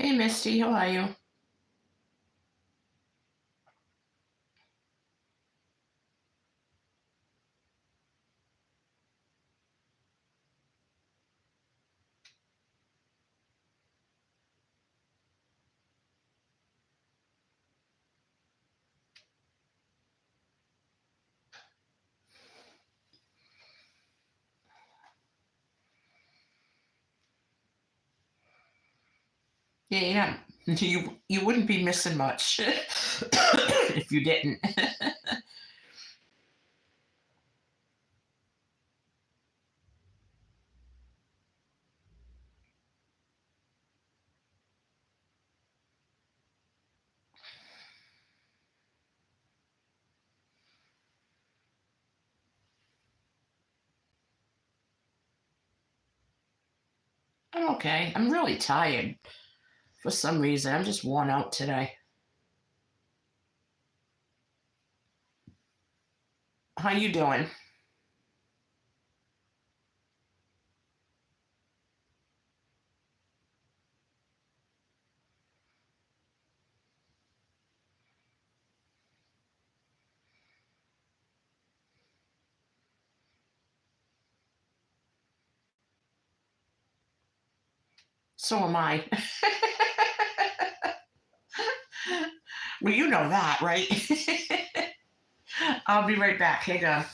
Hey, Misty, how are you? Yeah, you wouldn't be missing much if you didn't. I'm okay. I'm really tired for some reason. I'm just worn out today. How you doing? So am I. Well, you know that, right? I'll be right back. Hang on.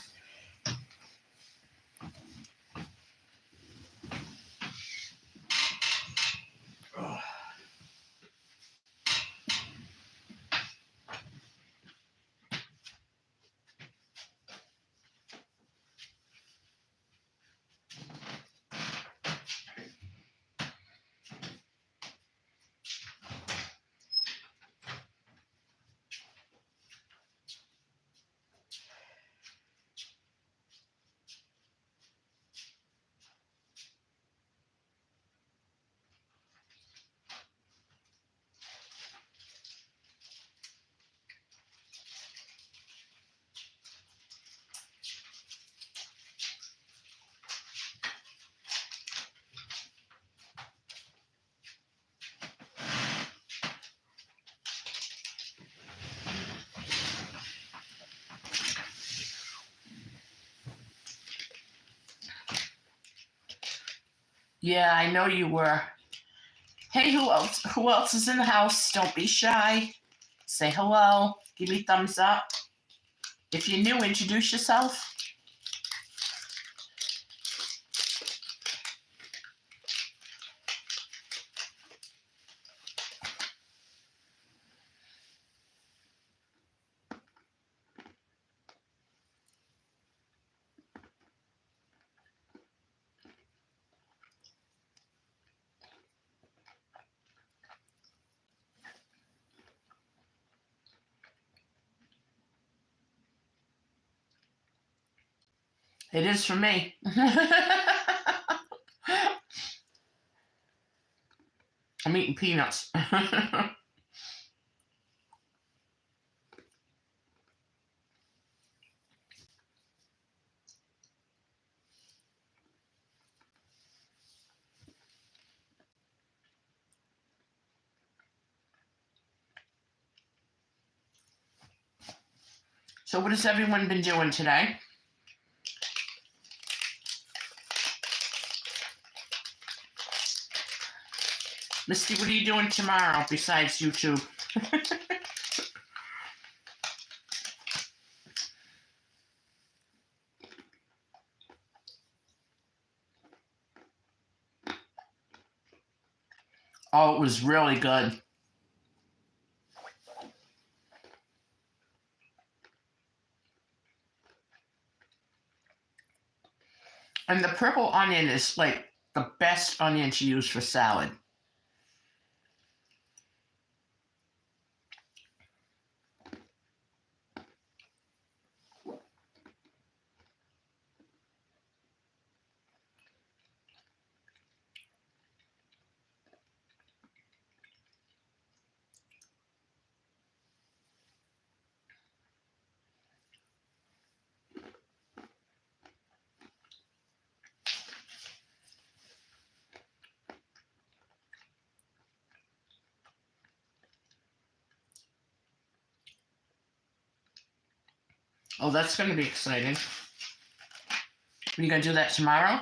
Yeah, I know you were. Hey, who else? Who else is in the house? Don't be shy. Say hello. Give me thumbs up. If you're new, introduce yourself. It is for me. I'm eating peanuts. So, what has everyone been doing today? Misty, what are you doing tomorrow besides YouTube? Oh, it was really good. And the purple onion is like the best onion to use for salad. Oh, that's going to be exciting. Are you going to do that tomorrow?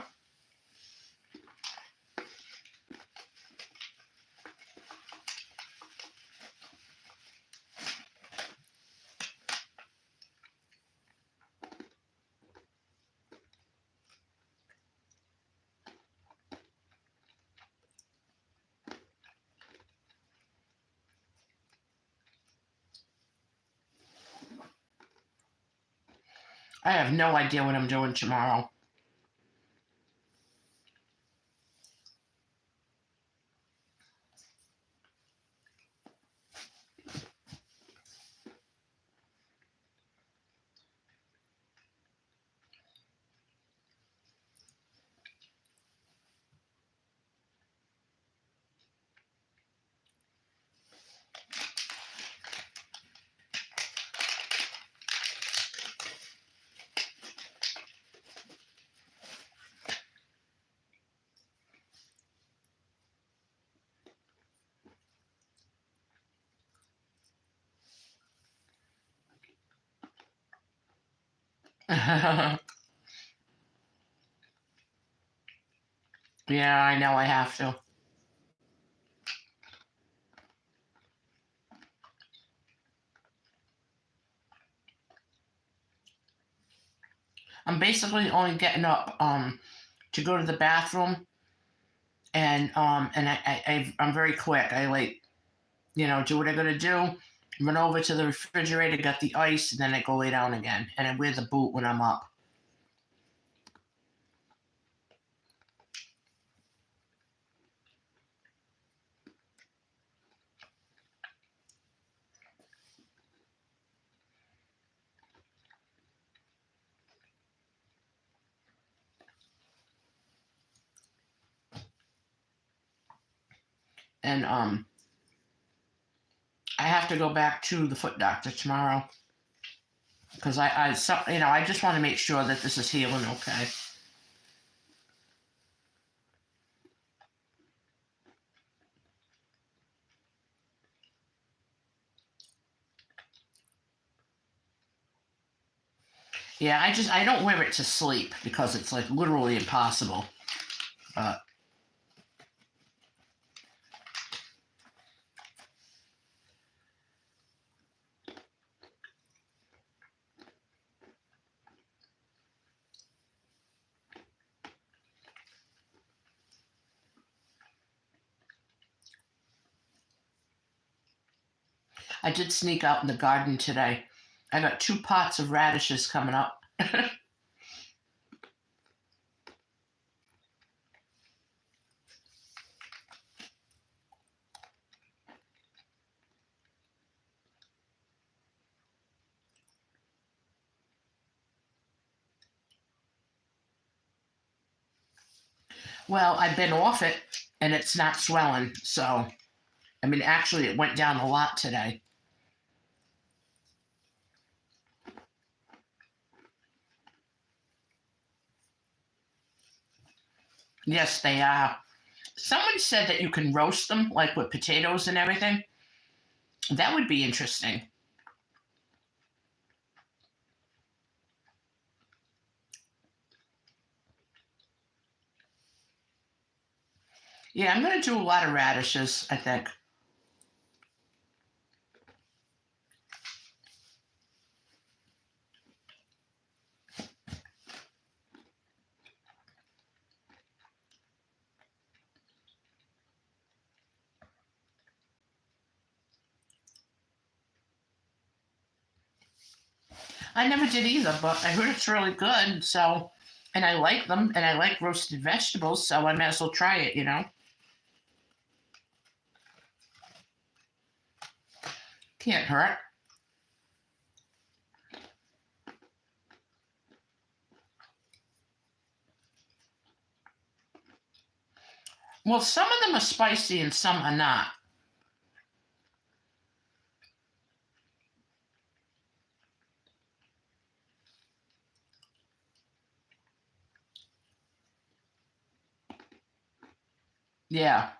I have no idea what I'm doing tomorrow. Yeah, I know I have to. I'm basically only getting up to go to the bathroom, and I'm very quick. I like, do what I gotta do, run over to the refrigerator, get the ice, and then I go lay down again. And I wear the boot when I'm up. And I have to go back to the foot doctor tomorrow because I just want to make sure that this is healing okay. Yeah, I don't wear it to sleep because it's like literally impossible. But I did sneak out in the garden today. I got 2 pots of radishes coming up. Well, I've been off it and it's not swelling. So, I mean, actually, it went down a lot today. Yes, they are. Someone said that you can roast them, like with potatoes and everything. That would be interesting. Yeah, I'm going to do a lot of radishes, I think. I never did either, but I heard it's really good. So, and I like them, and I like roasted vegetables, so I might as well try it. Can't hurt. Well, some of them are spicy and some are not. Yeah.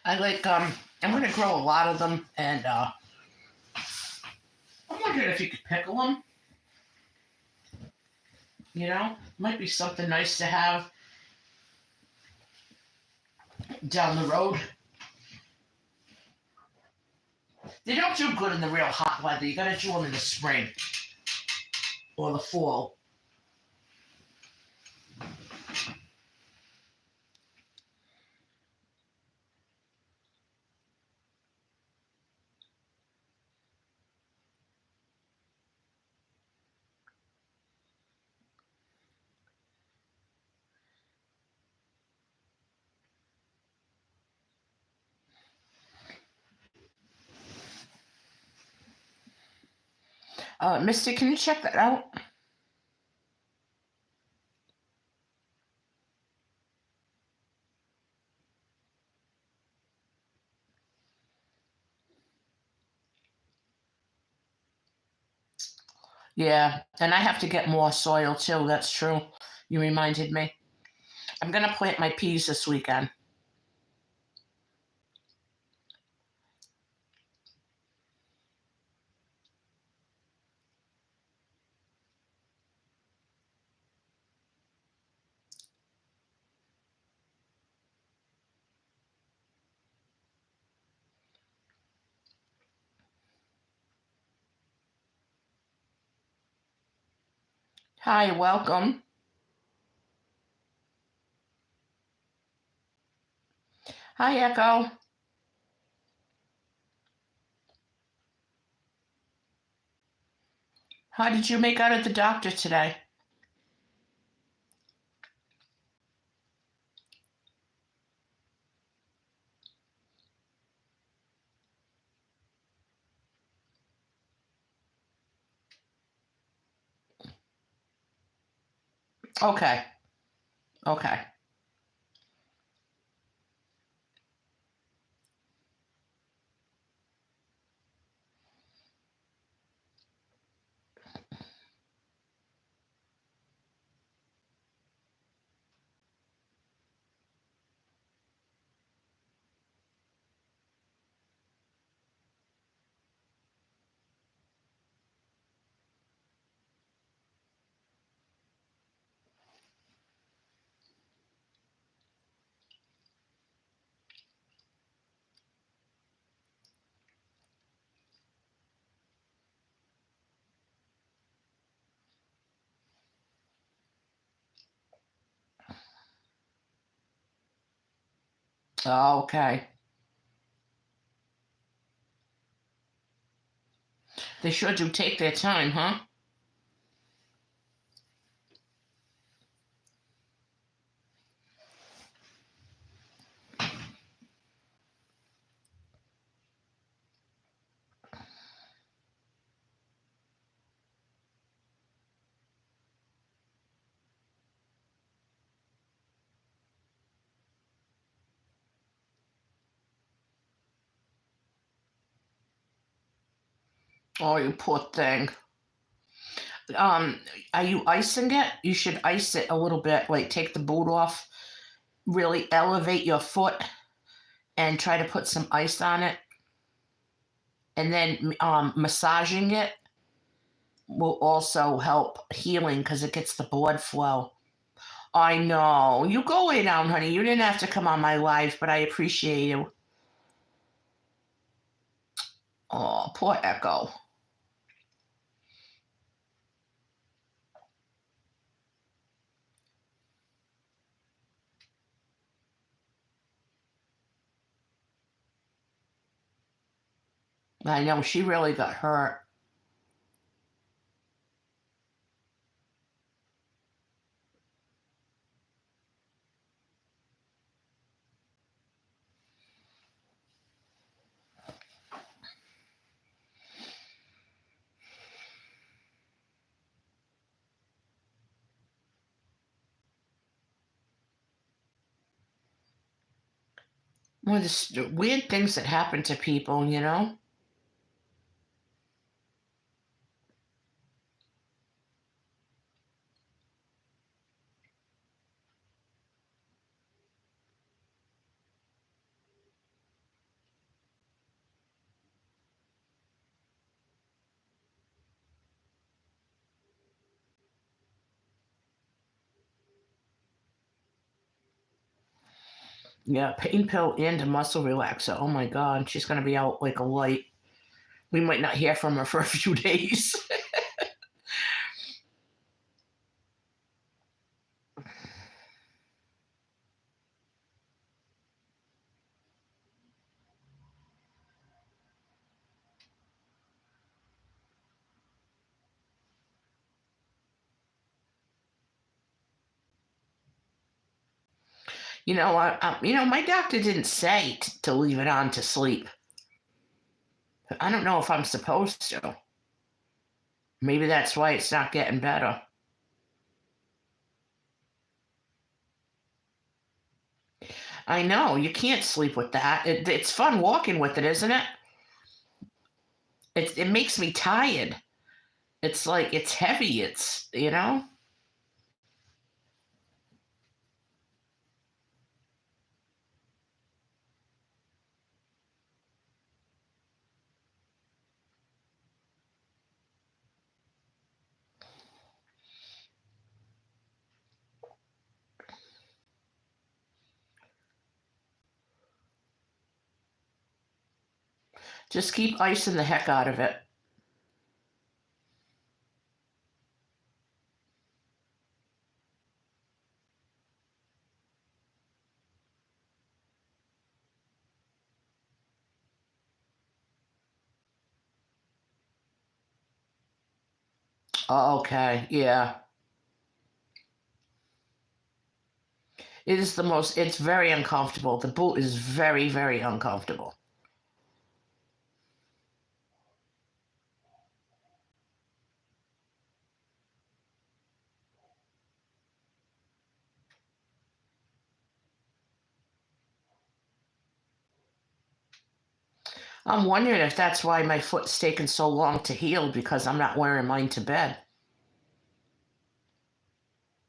I like I'm gonna grow a lot of them, and I'm wondering if you could pickle them. You know, might be something nice to have down the road. They don't do good in the real hot weather. You gotta do them in the spring or the fall. Misty, can you check that out? Yeah, and I have to get more soil too. That's true. You reminded me. I'm gonna plant my peas this weekend. Hi, welcome. Hi, Echo. How did you make out at the doctor today? Okay, okay. Okay. They sure do take their time, huh? Oh, you poor thing. Um, are you icing it? You should ice it a little bit. Like take the boot off, really elevate your foot, and try to put some ice on it, and then massaging it will also help healing because it gets the blood flow. I know. You go lay down, honey. You didn't have to come on my live, but I appreciate you. Oh, poor Echo. I know she really got hurt. One of the weird things that happen to people, you know? Yeah, pain pill and a muscle relaxer. Oh my god, she's gonna be out like a light. We might not hear from her for a few days. My doctor didn't say to leave it on to sleep. I don't know if I'm supposed to. Maybe that's why it's not getting better. I know you can't sleep with that. It's fun walking with it, isn't it? It makes me tired. It's like it's heavy. It's. Just keep icing the heck out of it. Oh, okay, yeah. It is the most. It's very uncomfortable. The boot is very, very uncomfortable. I'm wondering if that's why my foot's taken so long to heal because I'm not wearing mine to bed.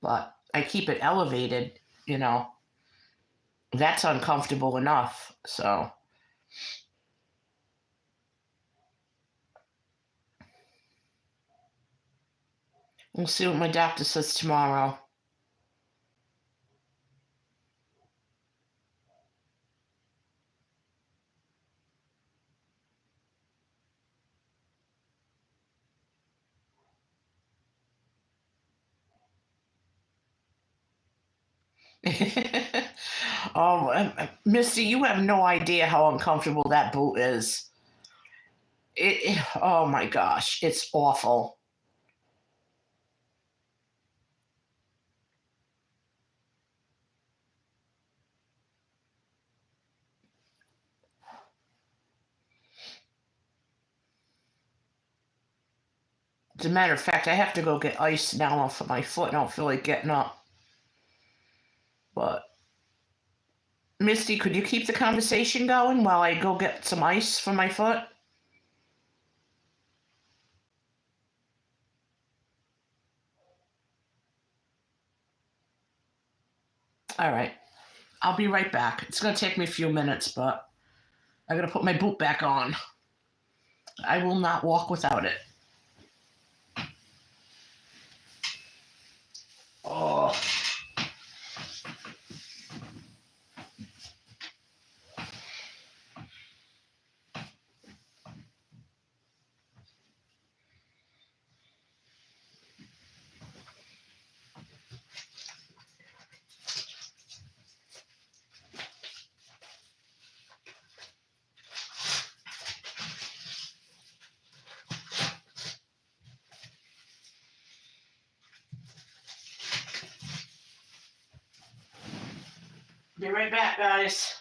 But I keep it elevated, you know. That's uncomfortable enough. So we'll see what my doctor says tomorrow. Misty, you have no idea how uncomfortable that boot is. Oh my gosh, it's awful. As a matter of fact, I have to go get ice now off of my foot. I don't feel like getting up. But Misty, could you keep the conversation going while I go get some ice for my foot? All right. I'll be right back. It's going to take me a few minutes, but I got to put my boot back on. I will not walk without it. Oh. Be right back, guys.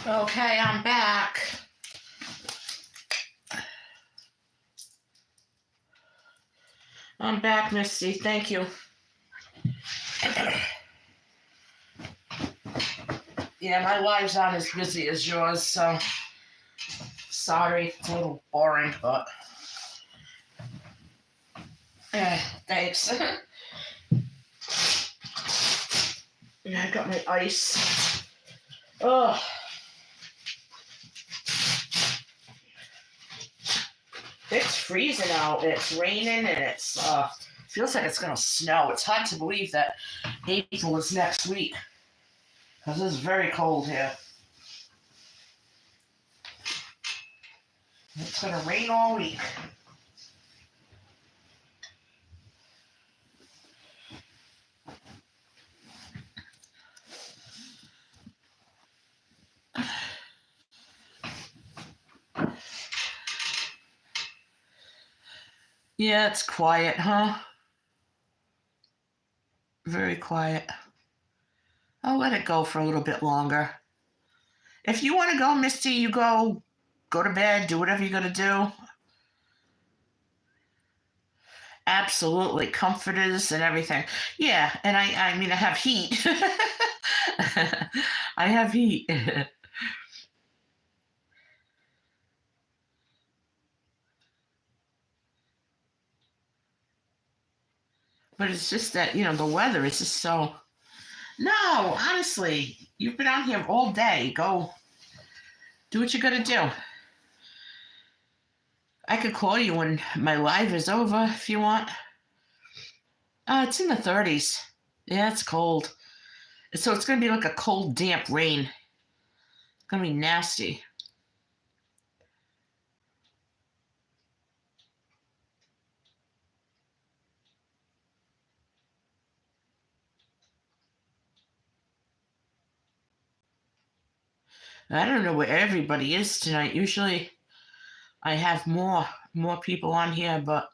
Okay, I'm back. I'm back, Misty. Thank you. Yeah, my life's not as busy as yours, so sorry. It's a little boring, but thanks. Yeah, I got my ice. Oh, it's freezing out. It's raining, and it's feels like it's gonna snow. It's hard to believe that April is next week because it's very cold here. It's gonna rain all week. Yeah, it's quiet, huh? Very quiet. I'll let it go for a little bit longer. If you want to go, Misty, you go. Go to bed. Do whatever you're gonna do. Absolutely, comforters and everything. Yeah, and I mean, I have heat. I have heat. But it's just that, the weather is just so. No, honestly, you've been out here all day. Go do what you gotta do. I could call you when my live is over if you want. It's in the 30s. Yeah, it's cold. So it's gonna be like a cold, damp rain. It's gonna be nasty. I don't know where everybody is tonight. Usually I have more people on here, but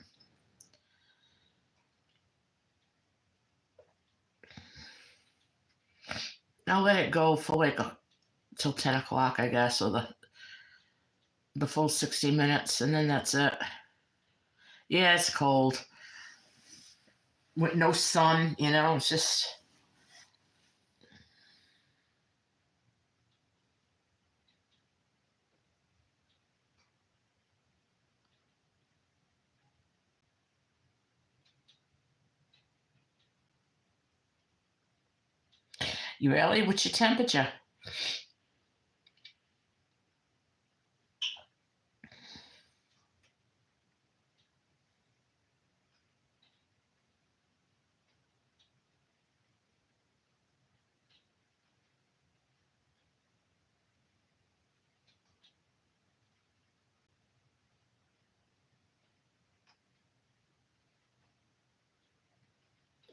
I'll let it go for like till 10 o'clock, I guess, or the full 60 minutes, and then that's it. Yeah, it's cold with no sun. It's just. You really? What's your temperature?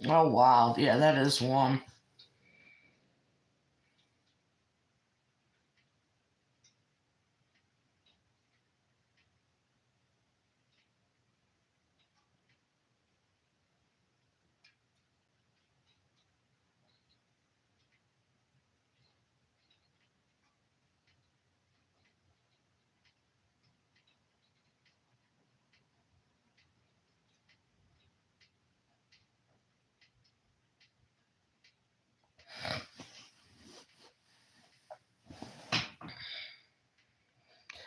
Oh wow, yeah, that is warm.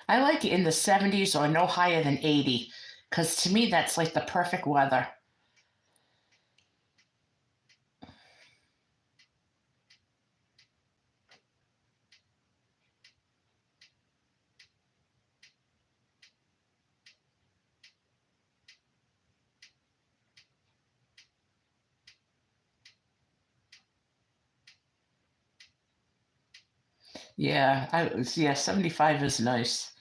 I like it in the 70s or no higher than 80, because to me that's like the perfect weather. Yeah, 75 is nice.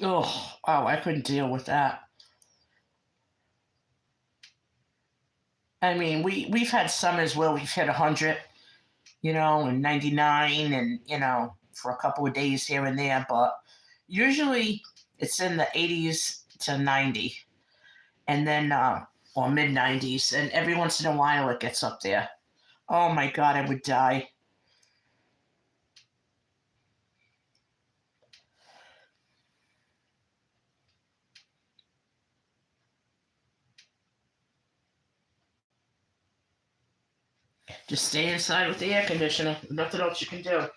Oh, I couldn't deal with that. I mean, we've had summers where we've hit 100, and 99, and for a couple of days here and there, but usually it's in the 80s to 90, and then or mid 90s, and every once in a while it gets up there. Oh my God, I would die. Just stay inside with the air conditioner. Nothing else you can do.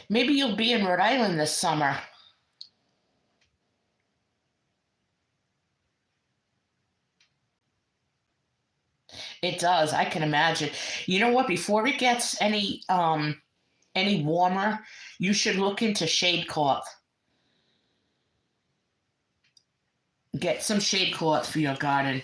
Maybe you'll be in Rhode Island this summer. It does. I can imagine. You know what? Before it gets any warmer, you should look into shade cloth. Get some shade cloth for your garden.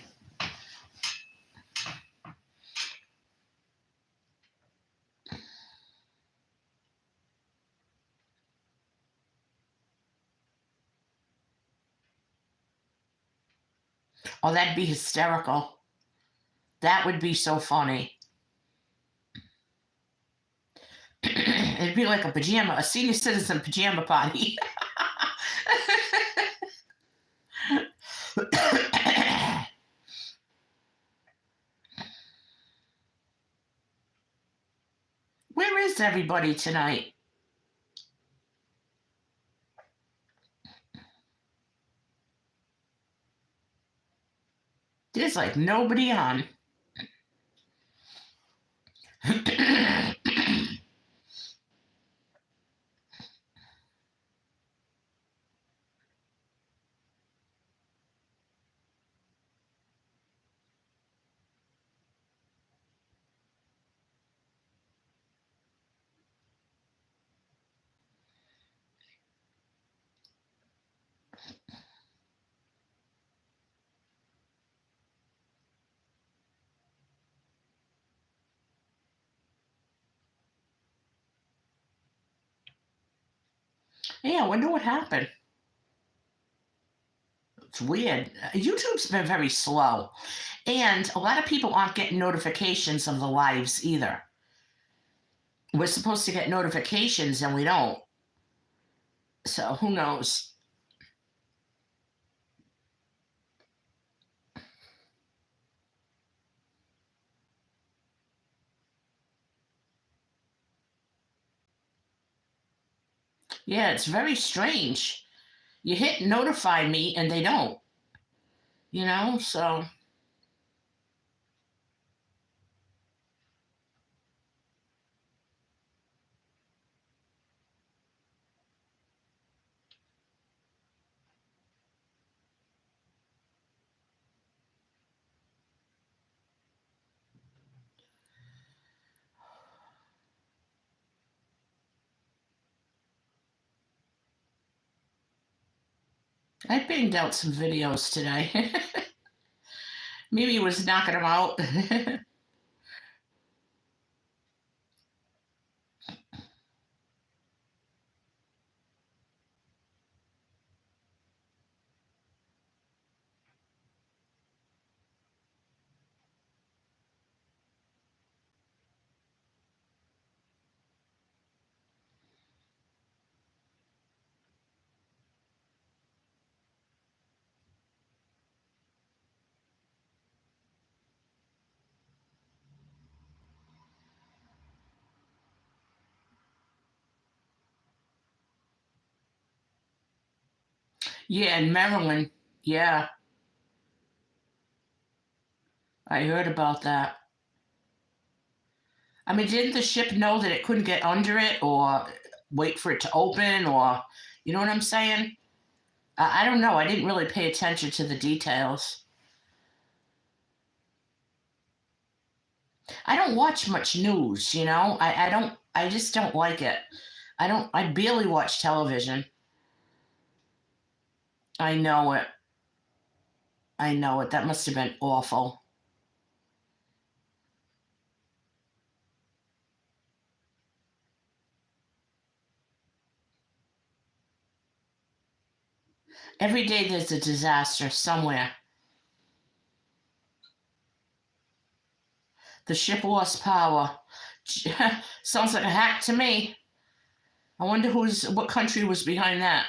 Oh, that'd be hysterical. That would be so funny. It'd be like a senior citizen pajama party. Where is everybody tonight? There's like nobody on. Yeah, I wonder what happened. It's weird. YouTube's been very slow. And a lot of people aren't getting notifications of the lives either. We're supposed to get notifications and we don't. So who knows? Yeah, it's very strange. You hit notify me and they don't, So I banged out some videos today. Mimi was knocking them out. Yeah, in Maryland. Yeah, I heard about that. I mean, didn't the ship know that it couldn't get under it or wait for it to open or, you know what I'm saying? I don't know. I didn't really pay attention to the details. I don't watch much news, you know. I don't. I just don't like it. I don't. I barely watch television. I know it. I know it. That must have been awful. Every day there's a disaster somewhere. The ship lost power. Sounds like a hack to me. I wonder what country was behind that.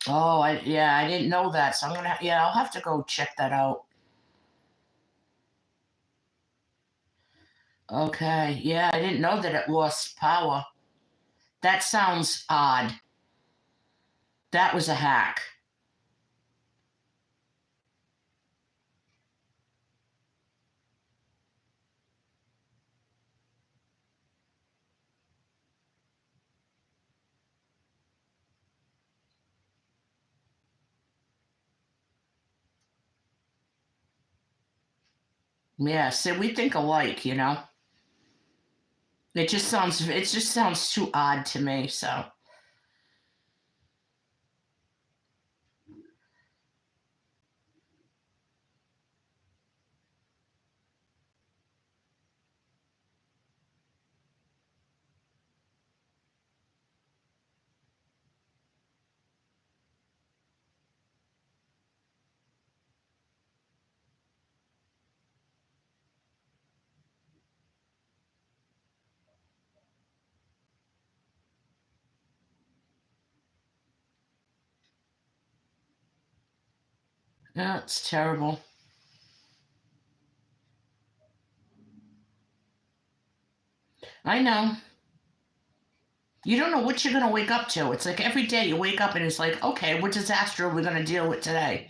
Oh, yeah, I didn't know that. So yeah, I'll have to go check that out. Okay. Yeah, I didn't know that it lost power. That sounds odd. That was a hack. Yeah, so we think alike, you know. It just sounds too odd to me, so. Yeah, it's terrible. I know. You don't know what you're gonna wake up to. It's like every day you wake up and it's like, okay, what disaster are we gonna deal with today?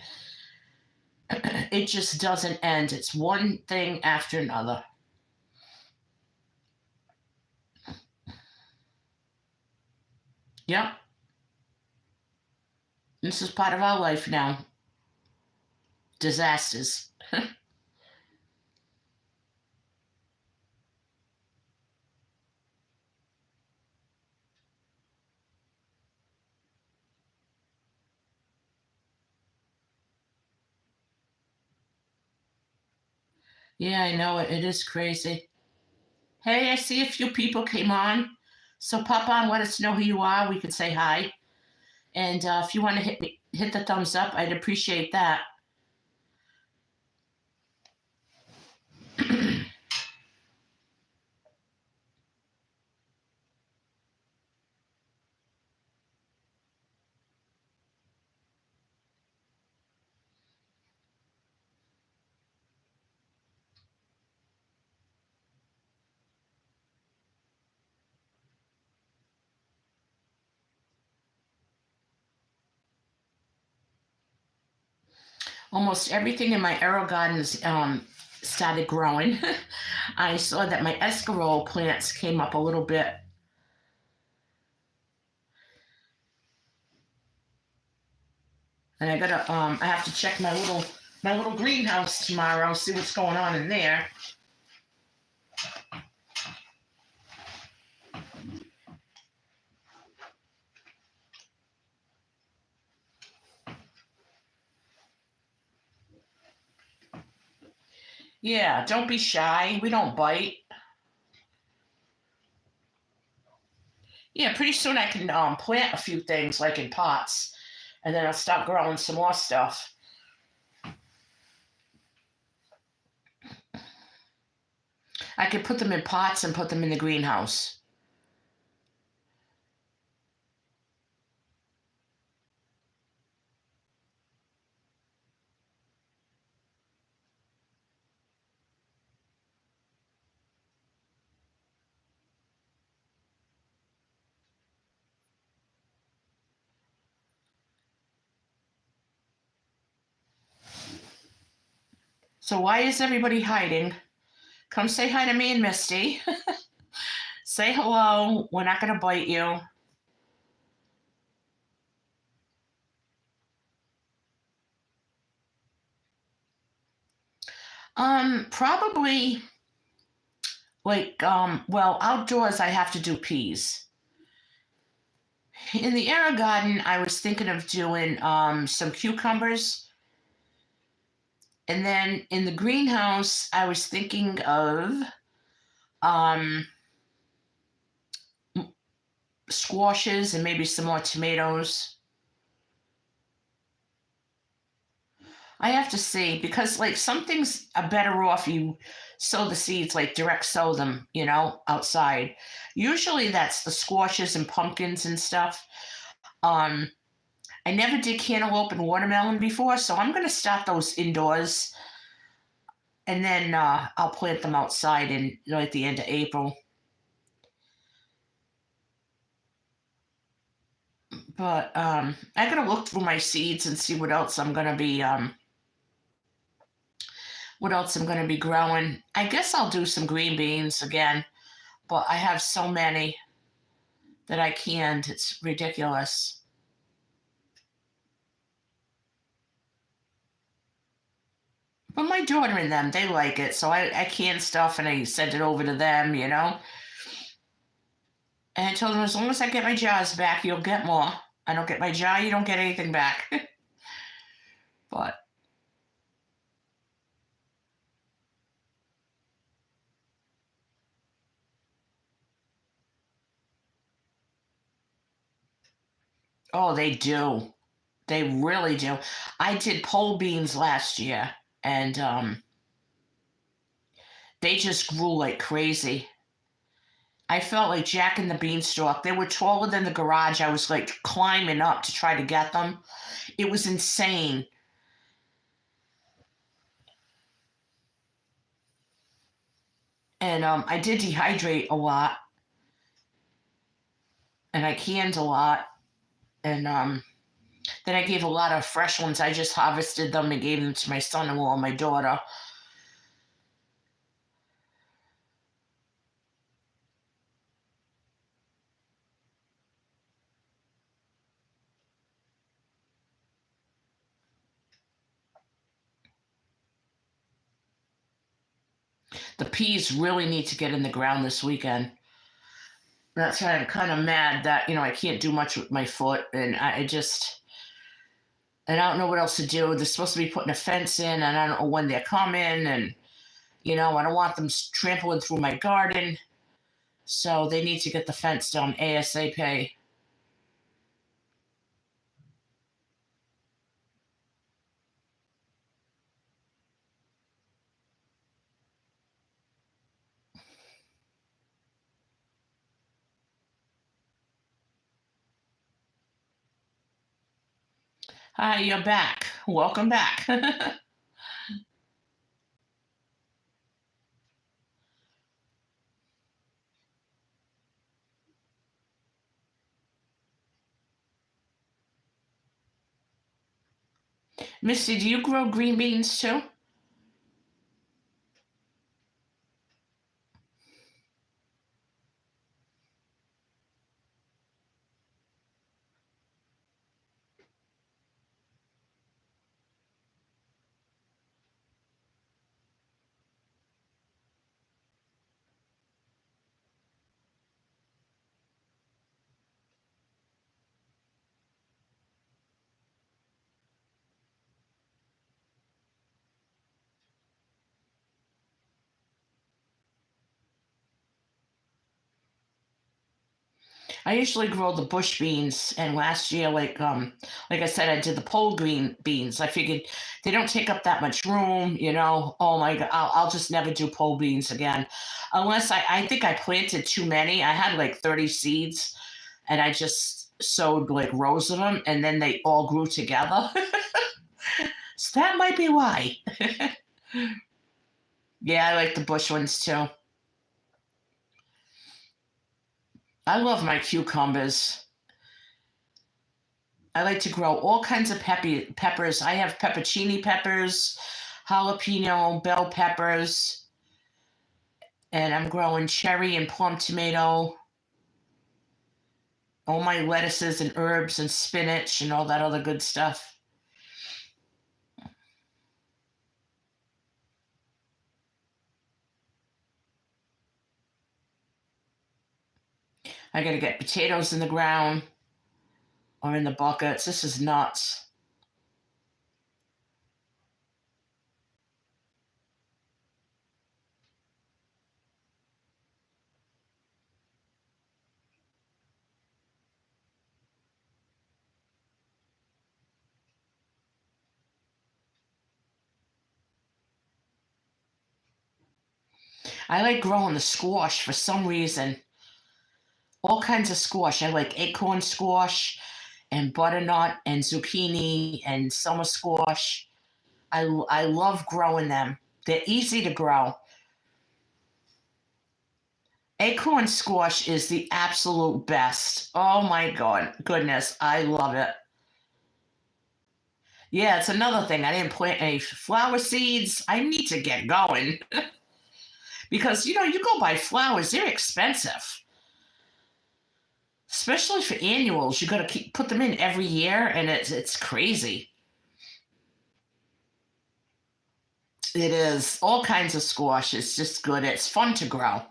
It just doesn't end. It's one thing after another. Yep. This is part of our life now. Disasters. Yeah, I know it. It is crazy. Hey, I see a few people came on. So pop on, let us know who you are. We could say hi. And if you want to hit the thumbs up, I'd appreciate that. Almost everything in my arrow gardens started growing. I saw that my escarole plants came up a little bit. And I have to check my little greenhouse tomorrow, see what's going on in there. Yeah, don't be shy. We don't bite. Yeah, pretty soon I can plant a few things like in pots, and then I'll start growing some more stuff. I could put them in pots and put them in the greenhouse. So why is everybody hiding? Come say hi to me and Misty. Say hello. We're not gonna bite you. Probably like well, outdoors I have to do peas. In the air garden, I was thinking of doing some cucumbers. And then in the greenhouse, I was thinking of um, squashes and maybe some more tomatoes. I have to see because like some things are better off you sow the seeds like direct sow them, outside. Usually that's the squashes and pumpkins and stuff. Um, I never did cantaloupe and watermelon before, so I'm gonna start those indoors, and then I'll plant them outside in at the end of April. But I gotta look through my seeds and see what else I'm gonna be growing. I guess I'll do some green beans again, but I have so many that I can't. It's ridiculous. But my daughter and them, they like it, so I can stuff and I send it over to them. And I told them as long as I get my jars back, you'll get more. I don't get my jar, you don't get anything back. But oh, they do. They really do. I did pole beans last year, and they just grew like crazy. I felt like Jack and the Beanstalk. They were taller than the garage. I was like climbing up to try to get them. It was insane. And I did dehydrate a lot, and I canned a lot, and then I gave a lot of fresh ones. I just harvested them and gave them to my son-in-law and my daughter. The peas really need to get in the ground this weekend. That's why I'm kind of mad that I can't do much with my foot, and and I don't know what else to do. They're supposed to be putting a fence in, and I don't know when they're coming, and I don't want them trampling through my garden, so they need to get the fence done ASAP. Hi, you're back. Welcome back. Misty, do you grow green beans too? I usually grow the bush beans, and last year, like I said, I did the pole green beans. I figured they don't take up that much room. Oh my god, I'll just never do pole beans again, unless I think I planted too many. I had like 30 seeds, and I just sowed like rows of them, and then they all grew together. So that might be why. Yeah, I like the bush ones too. I love my cucumbers. I like to grow all kinds of peppers. I have peppercini peppers, jalapeno, bell peppers, and I'm growing cherry and plum tomato, all my lettuces and herbs and spinach and all that other good stuff. I got to get potatoes in the ground or in the buckets. This is nuts. I like growing the squash for some reason. All kinds of squash. I like acorn squash and butternut and zucchini and summer squash. I love growing them. They're easy to grow. Acorn squash is the absolute best. Oh my god, goodness, I love it. Yeah, it's another thing. I didn't plant any flower seeds. I need to get going because you go buy flowers, they're expensive. Especially for annuals, you got to put them in every year, and it's crazy. It is all kinds of squash. It's just good. It's fun to grow.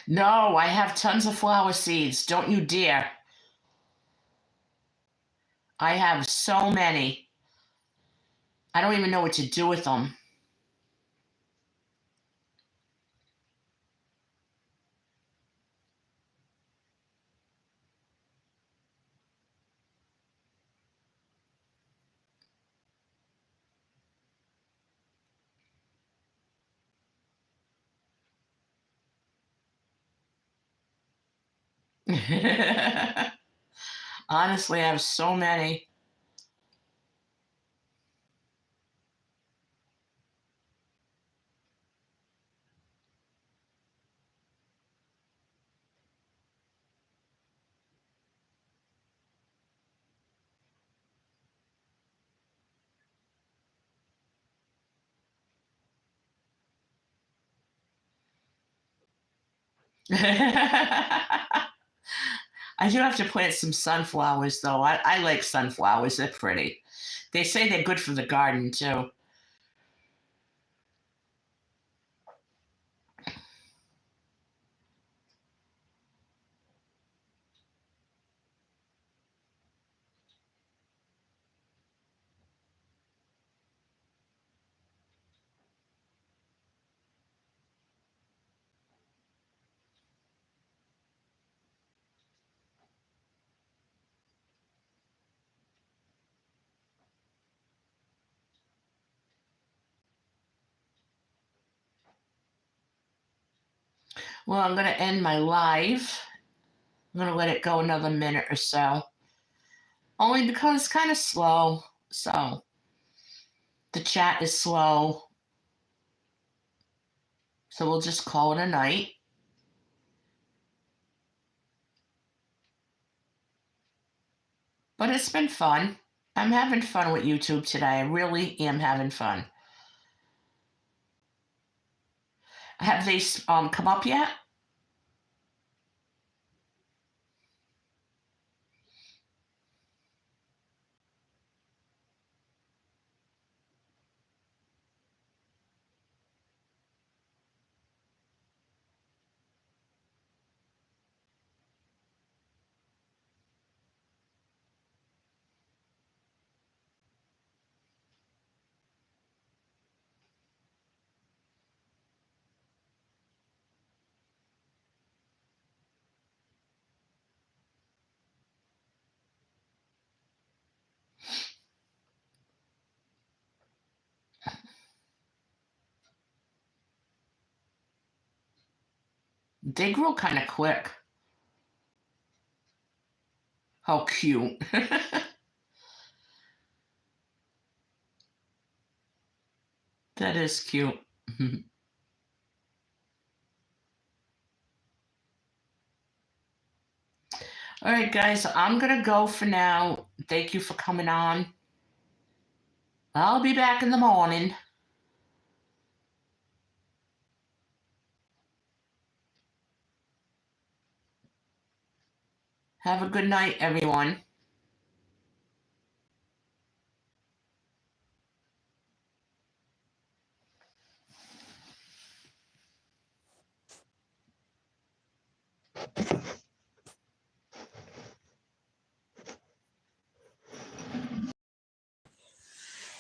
No, I have tons of flower seeds. Don't you dare. I have so many. I don't even know what to do with them. Honestly, I have so many. I do have to plant some sunflowers, though. I like sunflowers. They're pretty. They say they're good for the garden, too. Well, I'm going to end my live. I'm going to let it go another minute or so. Only because it's kind of slow. So the chat is slow. So we'll just call it a night. But it's been fun. I'm having fun with YouTube today. I really am having fun. Have they come up yet? They grow kind of quick. How cute. That is cute. All right, guys, I'm going to go for now. Thank you for coming on. I'll be back in the morning. Have a good night, everyone.